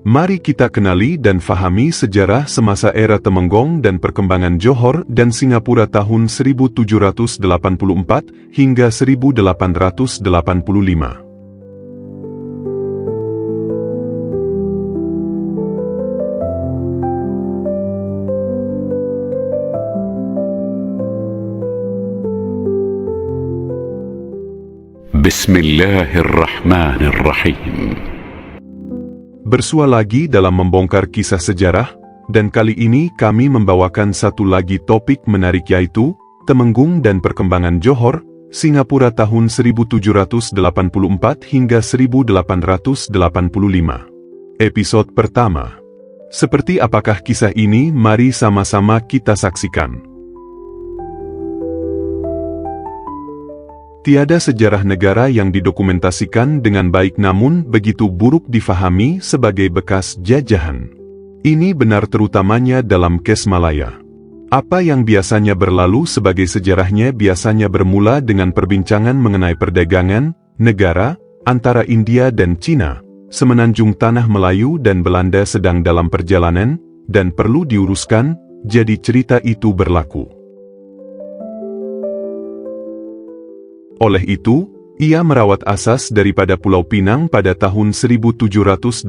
Mari kita kenali dan fahami sejarah semasa era Temenggong dan perkembangan Johor dan Singapura tahun 1784 hingga 1885. Bismillahirrahmanirrahim. Bersua lagi dalam membongkar kisah sejarah, dan kali ini kami membawakan satu lagi topik menarik yaitu Temenggung dan perkembangan Johor, Singapura tahun 1784 hingga 1885. Episode pertama. Seperti apakah kisah ini? Mari sama-sama kita saksikan. Tiada sejarah negara yang didokumentasikan dengan baik namun begitu buruk difahami sebagai bekas jajahan. Ini benar terutamanya dalam kes Malaya. Apa yang biasanya berlalu sebagai sejarahnya biasanya bermula dengan perbincangan mengenai perdagangan negara antara India dan Cina. Semenanjung tanah Melayu dan Belanda sedang dalam perjalanan dan perlu diuruskan, jadi cerita itu berlaku. Oleh itu, ia merawat asas daripada Pulau Pinang pada tahun 1786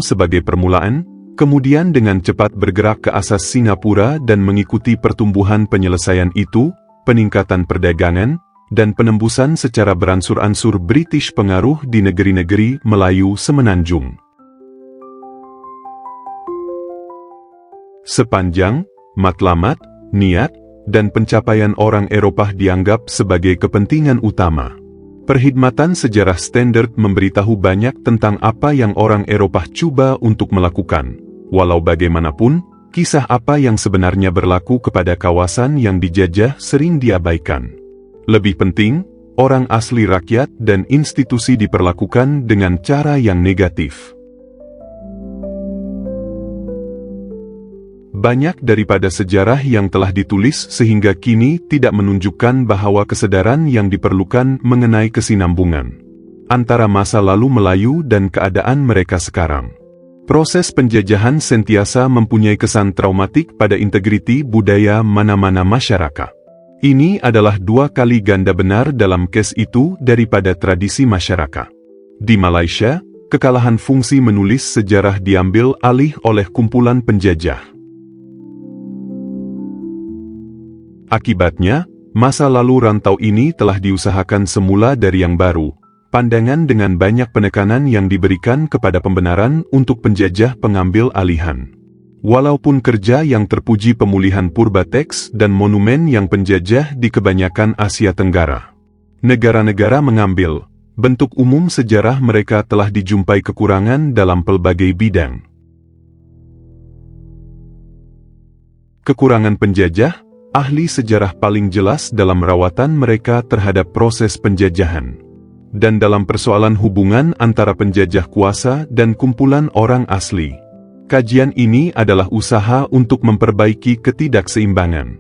sebagai permulaan, kemudian dengan cepat bergerak ke asas Singapura dan mengikuti pertumbuhan penyelesaian itu, peningkatan perdagangan, dan penembusan secara beransur-ansur British pengaruh di negeri-negeri Melayu Semenanjung. Sepanjang matlamat, niat, dan pencapaian orang Eropah dianggap sebagai kepentingan utama. Perkhidmatan sejarah standard memberitahu banyak tentang apa yang orang Eropah cuba untuk melakukan. Walau bagaimanapun, kisah apa yang sebenarnya berlaku kepada kawasan yang dijajah sering diabaikan. Lebih penting, orang asli rakyat dan institusi diperlakukan dengan cara yang negatif. Banyak daripada sejarah yang telah ditulis sehingga kini tidak menunjukkan bahwa kesadaran yang diperlukan mengenai kesinambungan antara masa lalu Melayu dan keadaan mereka sekarang. Proses penjajahan sentiasa mempunyai kesan traumatik pada integriti budaya mana-mana masyarakat. Ini adalah dua kali ganda benar dalam kes itu daripada tradisi masyarakat. Di Malaysia, kekalahan fungsi menulis sejarah diambil alih oleh kumpulan penjajah. Akibatnya, masa lalu rantau ini telah diusahakan semula dari yang baru, pandangan dengan banyak penekanan yang diberikan kepada pembenaran untuk penjajah pengambil alihan. Walaupun kerja yang terpuji pemulihan purba teks dan monumen yang penjajah di kebanyakan Asia Tenggara. Negara-negara mengambil, bentuk umum sejarah mereka telah dijumpai kekurangan dalam pelbagai bidang. Kekurangan penjajah, ahli sejarah paling jelas dalam rawatan mereka terhadap proses penjajahan. Dan dalam persoalan hubungan antara penjajah kuasa dan kumpulan orang asli. Kajian ini adalah usaha untuk memperbaiki ketidakseimbangan.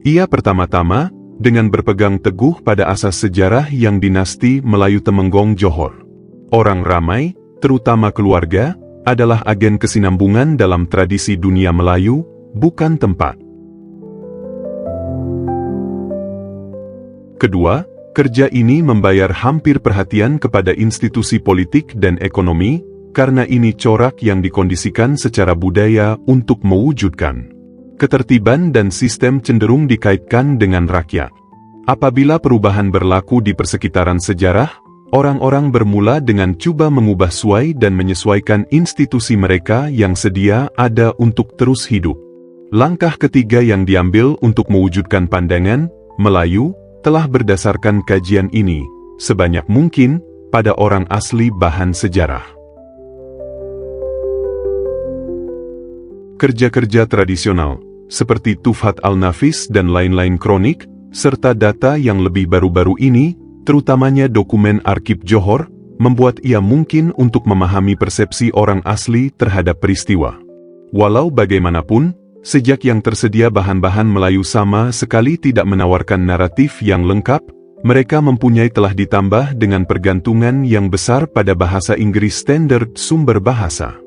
Ia pertama-tama, dengan berpegang teguh pada asas sejarah yang dinasti Melayu Temenggong Johor. Orang ramai, terutama keluarga, adalah agen kesinambungan dalam tradisi dunia Melayu, bukan tempat. Kedua, kerja ini membayar hampir perhatian kepada institusi politik dan ekonomi, karena ini corak yang dikondisikan secara budaya untuk mewujudkan ketertiban dan sistem cenderung dikaitkan dengan rakyat. Apabila perubahan berlaku di persekitaran sejarah, orang-orang bermula dengan cuba mengubah suai dan menyesuaikan institusi mereka yang sedia ada untuk terus hidup. Langkah ketiga yang diambil untuk mewujudkan pandangan Melayu telah berdasarkan kajian ini, sebanyak mungkin, pada orang asli bahan sejarah. Kerja-kerja tradisional, seperti Tufat Al-Nafis dan lain-lain kronik, serta data yang lebih baru-baru ini, terutamanya dokumen arsip Johor, membuat ia mungkin untuk memahami persepsi orang asli terhadap peristiwa. Walau bagaimanapun, sejak yang tersedia bahan-bahan Melayu sama sekali tidak menawarkan naratif yang lengkap, mereka mempunyai telah ditambah dengan pergantungan yang besar pada bahasa Inggris standard sumber bahasa.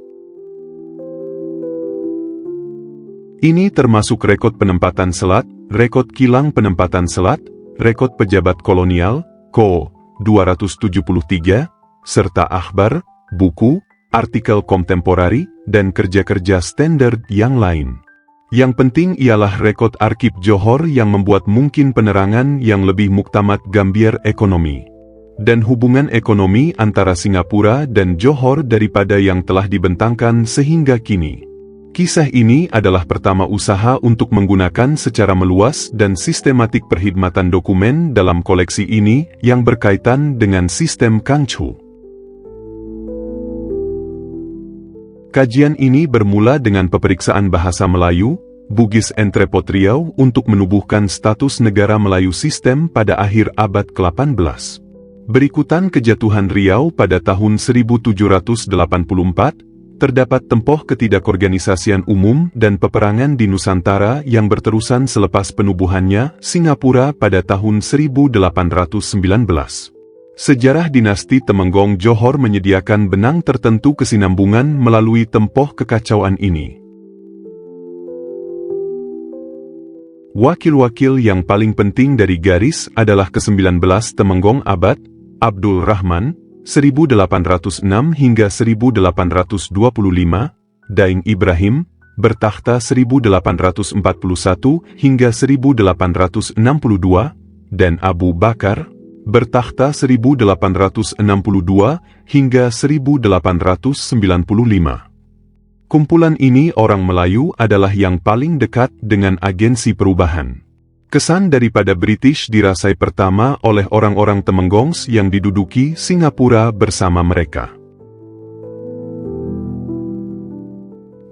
Ini termasuk rekod penempatan selat, rekod kilang penempatan selat, rekod pejabat kolonial, Ko. 273, serta akhbar, buku, artikel kontemporari, dan kerja-kerja standar yang lain. Yang penting ialah rekod arsip Johor yang membuat mungkin penerangan yang lebih muktamad gambiar ekonomi dan hubungan ekonomi antara Singapura dan Johor daripada yang telah dibentangkan sehingga kini. Kisah ini adalah pertama usaha untuk menggunakan secara meluas dan sistematik perkhidmatan dokumen dalam koleksi ini yang berkaitan dengan sistem Kangchu. Kajian ini bermula dengan peperiksaan bahasa Melayu, Bugis Entrepot Riau untuk menubuhkan status negara Melayu sistem pada akhir abad ke-18. Berikutan kejatuhan Riau pada tahun 1784, terdapat tempoh ketidakorganisasian umum dan peperangan di Nusantara yang berterusan selepas penubuhannya Singapura pada tahun 1819. Sejarah dinasti Temenggong Johor menyediakan benang tertentu kesinambungan melalui tempoh kekacauan ini. Wakil-wakil yang paling penting dari garis adalah ke-19 Temenggong Abad, Abdul Rahman, 1806 hingga 1825, Daeng Ibrahim, bertakhta 1841 hingga 1862, dan Abu Bakar, bertakhta 1862 hingga 1895. Kumpulan ini orang Melayu adalah yang paling dekat dengan agensi perubahan. Kesan daripada British dirasai pertama oleh orang-orang Temenggongs yang diduduki Singapura bersama mereka.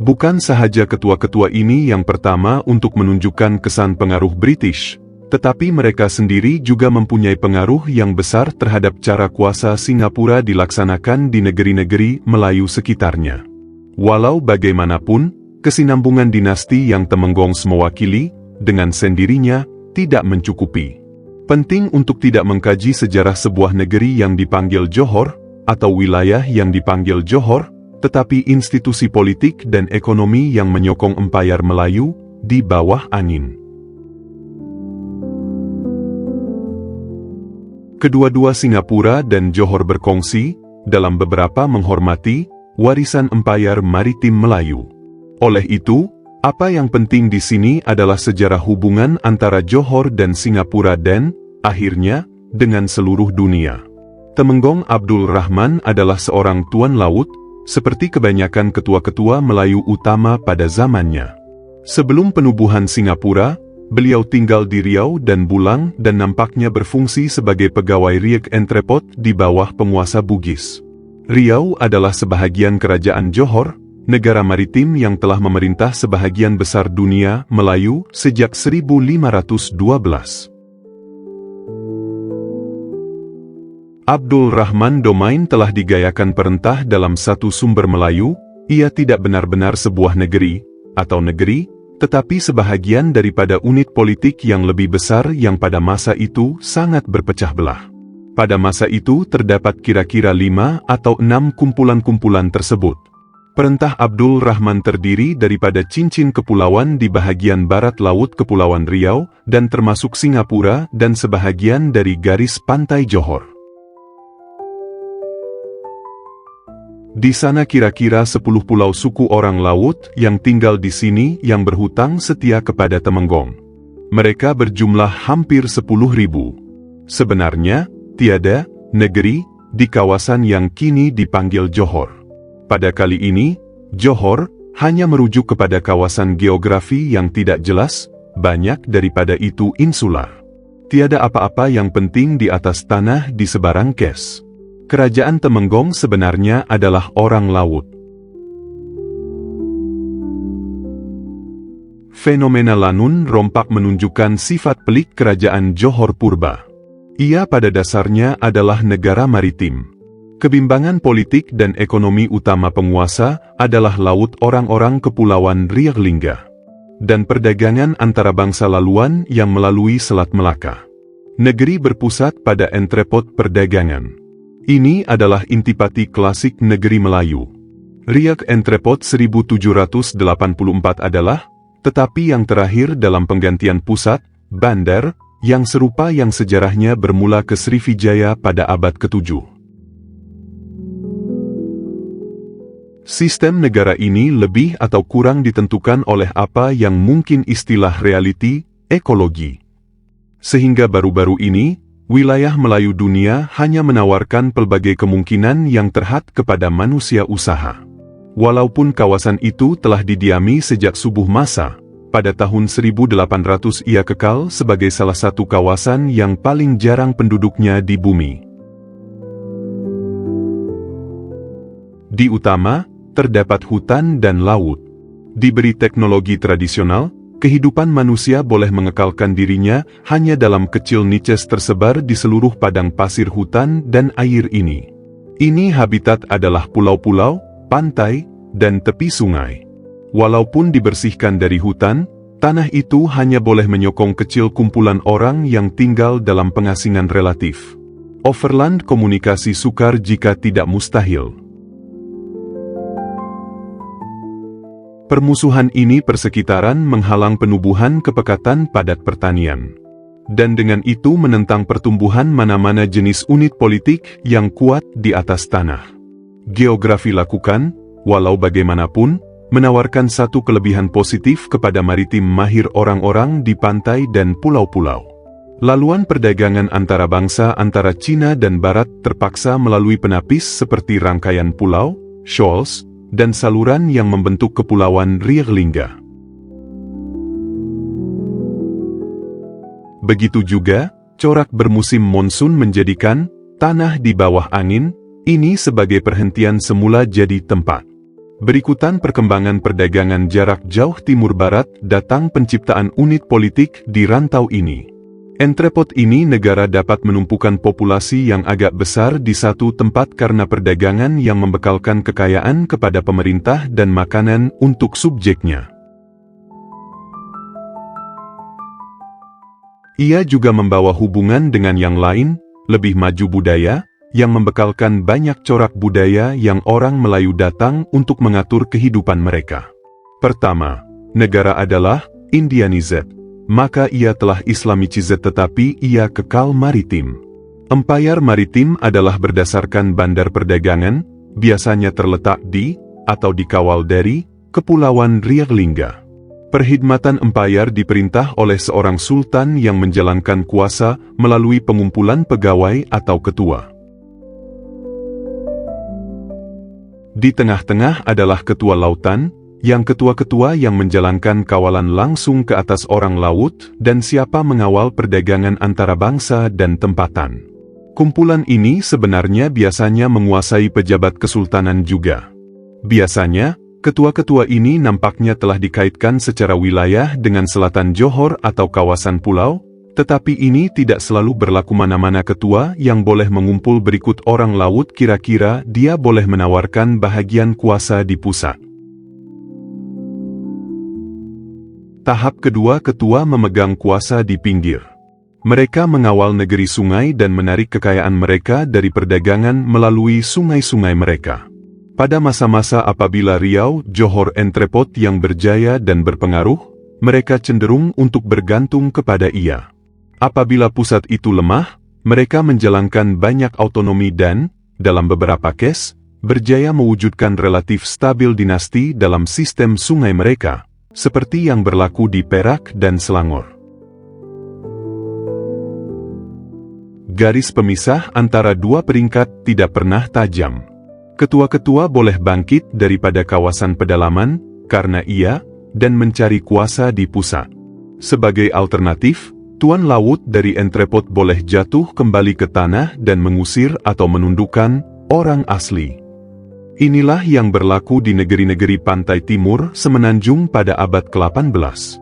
Bukan sahaja ketua-ketua ini yang pertama untuk menunjukkan kesan pengaruh British, tetapi mereka sendiri juga mempunyai pengaruh yang besar terhadap cara kuasa Singapura dilaksanakan di negeri-negeri Melayu sekitarnya. Walau bagaimanapun, kesinambungan dinasti yang Temenggongs mewakili, dengan sendirinya, tidak mencukupi. Penting untuk tidak mengkaji sejarah sebuah negeri yang dipanggil Johor, atau wilayah yang dipanggil Johor, tetapi institusi politik dan ekonomi yang menyokong empayar Melayu, di bawah angin. Kedua-dua Singapura dan Johor berkongsi, dalam beberapa menghormati, warisan empayar maritim Melayu. Oleh itu, apa yang penting di sini adalah sejarah hubungan antara Johor dan Singapura dan, akhirnya, dengan seluruh dunia. Temenggong Abdul Rahman adalah seorang tuan laut, seperti kebanyakan ketua-ketua Melayu utama pada zamannya. Sebelum penubuhan Singapura, beliau tinggal di Riau dan Bulang dan nampaknya berfungsi sebagai pegawai Riek Entrepot di bawah penguasa Bugis. Riau adalah sebahagian kerajaan Johor, negara maritim yang telah memerintah sebahagian besar dunia Melayu sejak 1512. Abdul Rahman Domain telah digayakan perentah dalam satu sumber Melayu, ia tidak benar-benar sebuah negeri, atau negeri, tetapi sebahagian daripada unit politik yang lebih besar yang pada masa itu sangat berpecah belah. Pada masa itu terdapat kira-kira 5 atau 6 kumpulan-kumpulan tersebut. Perentah Abdul Rahman terdiri daripada cincin kepulauan di bahagian barat laut Kepulauan Riau dan termasuk Singapura dan sebahagian dari garis pantai Johor. Di sana kira-kira 10 pulau suku orang laut yang tinggal di sini yang berhutang setia kepada Temenggong. Mereka berjumlah hampir 10.000. Sebenarnya, tiada negeri di kawasan yang kini dipanggil Johor. Pada kali ini, Johor hanya merujuk kepada kawasan geografi yang tidak jelas, banyak daripada itu insular. Tiada apa-apa yang penting di atas tanah di sebarang kes. Kerajaan Temenggong sebenarnya adalah orang laut. Fenomena Lanun rompak menunjukkan sifat pelik kerajaan Johor purba. Ia pada dasarnya adalah negara maritim. Kebimbangan politik dan ekonomi utama penguasa adalah laut orang-orang Kepulauan Riau Lingga dan perdagangan antara bangsa laluan yang melalui Selat Melaka. Negeri berpusat pada entrepot perdagangan. Ini adalah intipati klasik negeri Melayu. Riau Entrepot 1784 adalah Tetapi yang terakhir dalam penggantian pusat, bandar, yang serupa yang sejarahnya bermula ke Srivijaya pada abad ke-7. Sistem negara ini lebih atau kurang ditentukan oleh apa yang mungkin istilah reality, ekologi. Sehingga baru-baru ini, wilayah Melayu dunia hanya menawarkan pelbagai kemungkinan yang terhad kepada manusia usaha. Walaupun kawasan itu telah didiami sejak subuh masa, pada tahun 1800 ia kekal sebagai salah satu kawasan yang paling jarang penduduknya di bumi. Di utama, terdapat hutan dan laut. Diberi teknologi tradisional, kehidupan manusia boleh mengekalkan dirinya hanya dalam kecil niches tersebar di seluruh padang pasir hutan dan air ini. Ini habitat adalah pulau-pulau, pantai, dan tepi sungai. Walaupun dibersihkan dari hutan, tanah itu hanya boleh menyokong kecil kumpulan orang yang tinggal dalam pengasingan relatif. Overland komunikasi sukar jika tidak mustahil. Permusuhan ini persekitaran menghalang penubuhan kepekatan padat pertanian. Dan dengan itu menentang pertumbuhan mana-mana jenis unit politik yang kuat di atas tanah. Geografi lakukan, walau bagaimanapun, menawarkan satu kelebihan positif kepada maritim mahir orang-orang di pantai dan pulau-pulau. Laluan perdagangan antara bangsa antara Cina dan Barat terpaksa melalui penapis seperti rangkaian pulau, shoals, dan saluran yang membentuk kepulauan Rierlingga. Begitu juga, corak bermusim monsun menjadikan tanah di bawah angin ini sebagai perhentian semula jadi tempat. Berikutan perkembangan perdagangan jarak jauh timur barat datang penciptaan unit politik di rantau ini. Entrepot ini negara dapat menumpukan populasi yang agak besar di satu tempat karena perdagangan yang membekalkan kekayaan kepada pemerintah dan makanan untuk subjeknya. Ia juga membawa hubungan dengan yang lain, lebih maju budaya, yang membekalkan banyak corak budaya yang orang Melayu datang untuk mengatur kehidupan mereka. Pertama, negara adalah Indianized. Maka ia telah Islamicized tetapi ia kekal maritim. Empayar maritim adalah berdasarkan bandar perdagangan, biasanya terletak di, atau dikawal dari, Kepulauan Rierlingga. Perkhidmatan empayar diperintah oleh seorang sultan yang menjalankan kuasa melalui pengumpulan pegawai atau ketua. Di tengah-tengah adalah ketua lautan, yang ketua-ketua yang menjalankan kawalan langsung ke atas orang laut dan siapa mengawal perdagangan antara bangsa dan tempatan. Kumpulan ini sebenarnya biasanya menguasai pejabat kesultanan juga. Biasanya, ketua-ketua ini nampaknya telah dikaitkan secara wilayah dengan selatan Johor atau kawasan pulau, tetapi ini tidak selalu berlaku mana-mana ketua yang boleh mengumpul berikut orang laut kira-kira dia boleh menawarkan bahagian kuasa di pusat. Tahap kedua ketua memegang kuasa di pinggir. Mereka mengawal negeri sungai dan menarik kekayaan mereka dari perdagangan melalui sungai-sungai mereka. Pada masa-masa apabila Riau, Johor Entrepot yang berjaya dan berpengaruh, mereka cenderung untuk bergantung kepada ia. Apabila pusat itu lemah, mereka menjalankan banyak autonomi dan, dalam beberapa kes, berjaya mewujudkan relatif stabil dinasti dalam sistem sungai mereka, seperti yang berlaku di Perak dan Selangor. Garis pemisah antara dua peringkat tidak pernah tajam. Ketua-ketua boleh bangkit daripada kawasan pedalaman, karena ia, dan mencari kuasa di pusat. Sebagai alternatif, tuan laut dari Entrepot boleh jatuh kembali ke tanah dan mengusir atau menundukkan orang asli. Inilah yang berlaku di negeri-negeri pantai timur semenanjung pada abad ke-18.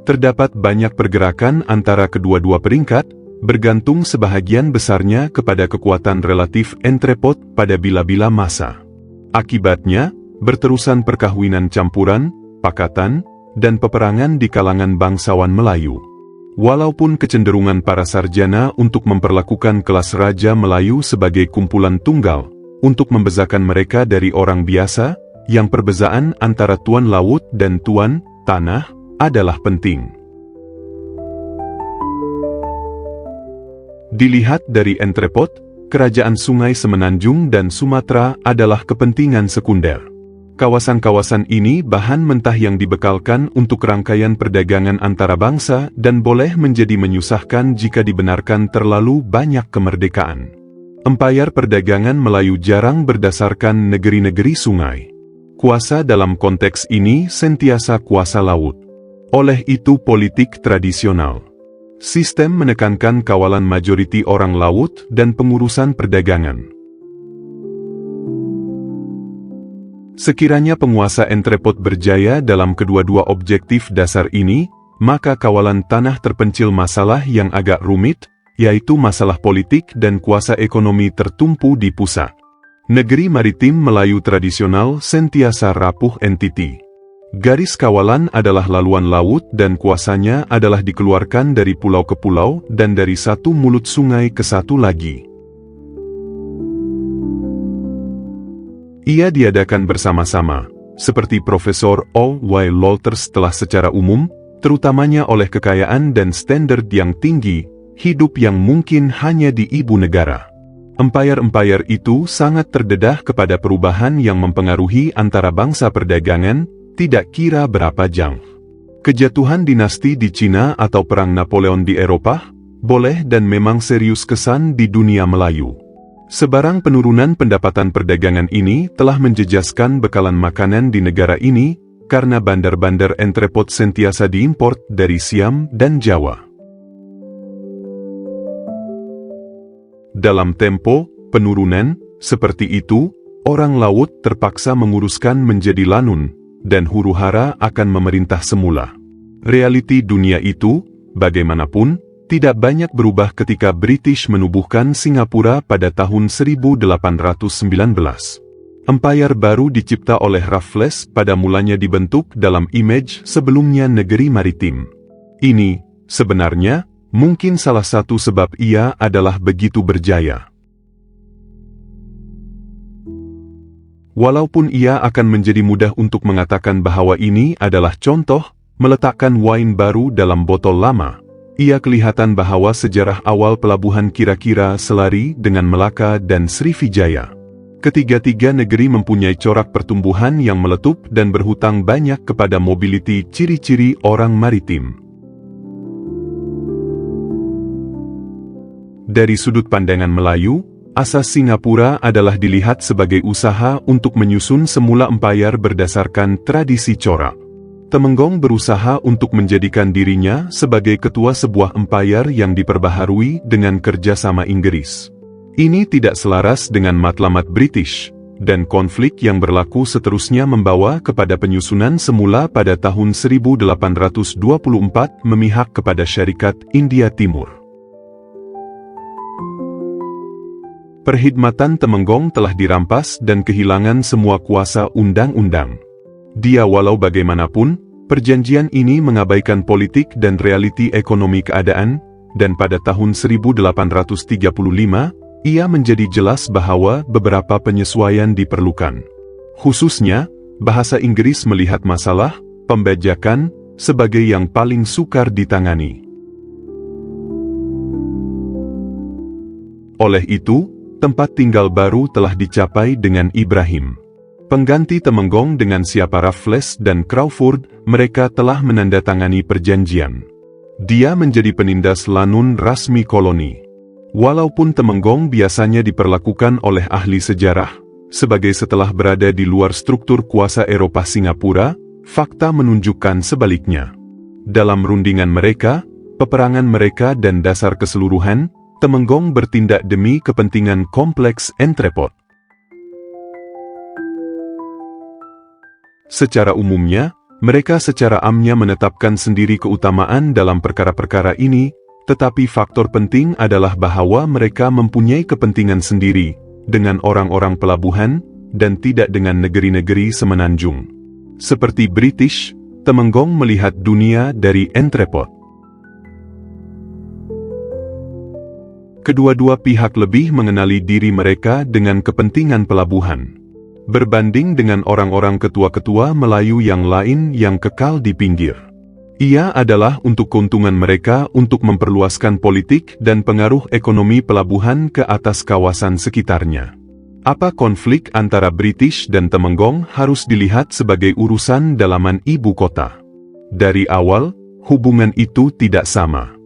Terdapat banyak pergerakan antara kedua-dua peringkat, bergantung sebahagian besarnya kepada kekuatan relatif Entrepot pada bila-bila masa. Akibatnya, berterusan perkahwinan campuran, pakatan, dan peperangan di kalangan bangsawan Melayu. Walaupun kecenderungan para sarjana untuk memperlakukan kelas Raja Melayu sebagai kumpulan tunggal, untuk membezakan mereka dari orang biasa, yang perbezaan antara tuan laut dan tuan tanah adalah penting. Dilihat dari entrepot, kerajaan sungai Semenanjung dan Sumatera adalah kepentingan sekunder. Kawasan-kawasan ini bahan mentah yang dibekalkan untuk rangkaian perdagangan antara bangsa dan boleh menjadi menyusahkan jika dibenarkan terlalu banyak kemerdekaan. Empayar perdagangan Melayu jarang berdasarkan negeri-negeri sungai. Kuasa dalam konteks ini sentiasa kuasa laut. Oleh itu politik tradisional. Sistem menekankan kawalan majoriti orang laut dan pengurusan perdagangan. Sekiranya penguasa entrepot berjaya dalam kedua-dua objektif dasar ini, maka kawalan tanah terpencil masalah yang agak rumit, yaitu masalah politik dan kuasa ekonomi tertumpu di pusat. Negeri maritim Melayu tradisional sentiasa rapuh entiti. Garis kawalan adalah laluan laut dan kuasanya adalah dikeluarkan dari pulau ke pulau dan dari satu mulut sungai ke satu lagi. Ia diadakan bersama-sama, seperti Profesor O. Y. Walters telah secara umum, terutamanya oleh kekayaan dan standar yang tinggi, hidup yang mungkin hanya di ibu negara. Empayar-empayar itu sangat terdedah kepada perubahan yang mempengaruhi antara bangsa perdagangan, tidak kira berapa jam. Kejatuhan dinasti di Cina atau Perang Napoleon di Eropa, boleh dan memang serius kesan di dunia Melayu. Sebarang penurunan pendapatan perdagangan ini telah menjejaskan bekalan makanan di negara ini, karena bandar-bandar entrepot sentiasa diimport dari Siam dan Jawa. Dalam tempo penurunan seperti itu, orang laut terpaksa menguruskan menjadi lanun, dan huru-hara akan memerintah semula. Realiti dunia itu, bagaimanapun, tidak banyak berubah ketika British menubuhkan Singapura pada tahun 1819. Empayar baru dicipta oleh Raffles pada mulanya dibentuk dalam image sebelumnya negeri maritim. Ini, sebenarnya, mungkin salah satu sebab ia adalah begitu berjaya. Walaupun ia akan menjadi mudah untuk mengatakan bahwa ini adalah contoh, meletakkan wine baru dalam botol lama, ia kelihatan bahwa sejarah awal pelabuhan kira-kira selari dengan Melaka dan Srivijaya. Ketiga-tiga negeri mempunyai corak pertumbuhan yang meletup dan berhutang banyak kepada mobility ciri-ciri orang maritim. Dari sudut pandangan Melayu, asas Singapura adalah dilihat sebagai usaha untuk menyusun semula empayar berdasarkan tradisi corak. Temenggong berusaha untuk menjadikan dirinya sebagai ketua sebuah empayar yang diperbaharui dengan kerjasama Inggris. Ini tidak selaras dengan matlamat British, dan konflik yang berlaku seterusnya membawa kepada penyusunan semula pada tahun 1824 memihak kepada Syarikat India Timur. Perkhidmatan Temenggong telah dirampas dan kehilangan semua kuasa undang-undang. Dia walau bagaimanapun, perjanjian ini mengabaikan politik dan realiti ekonomi keadaan, dan pada tahun 1835, ia menjadi jelas bahwa beberapa penyesuaian diperlukan. Khususnya, bahasa Inggris melihat masalah pembajakan sebagai yang paling sukar ditangani. Oleh itu, tempat tinggal baru telah dicapai dengan Ibrahim. Pengganti Temenggong dengan siapa Raffles dan Crawford, mereka telah menandatangani perjanjian. Dia menjadi penindas lanun rasmi koloni. Walaupun Temenggong biasanya diperlakukan oleh ahli sejarah sebagai setelah berada di luar struktur kuasa Eropa Singapura, fakta menunjukkan sebaliknya. Dalam rundingan mereka, peperangan mereka dan dasar keseluruhan, Temenggong bertindak demi kepentingan kompleks entrepot. Secara umumnya, mereka secara amnya menetapkan sendiri keutamaan dalam perkara-perkara ini, tetapi faktor penting adalah bahwa mereka mempunyai kepentingan sendiri, dengan orang-orang pelabuhan, dan tidak dengan negeri-negeri semenanjung. Seperti British, Temenggong melihat dunia dari entrepot. Kedua-dua pihak lebih mengenali diri mereka dengan kepentingan pelabuhan. berbanding dengan orang-orang ketua-ketua Melayu yang lain yang kekal di pinggir. Ia adalah untuk keuntungan mereka untuk memperluaskan politik dan pengaruh ekonomi pelabuhan ke atas kawasan sekitarnya. Apa konflik antara British dan Temenggong harus dilihat sebagai urusan dalaman ibu kota. Dari awal, hubungan itu tidak sama.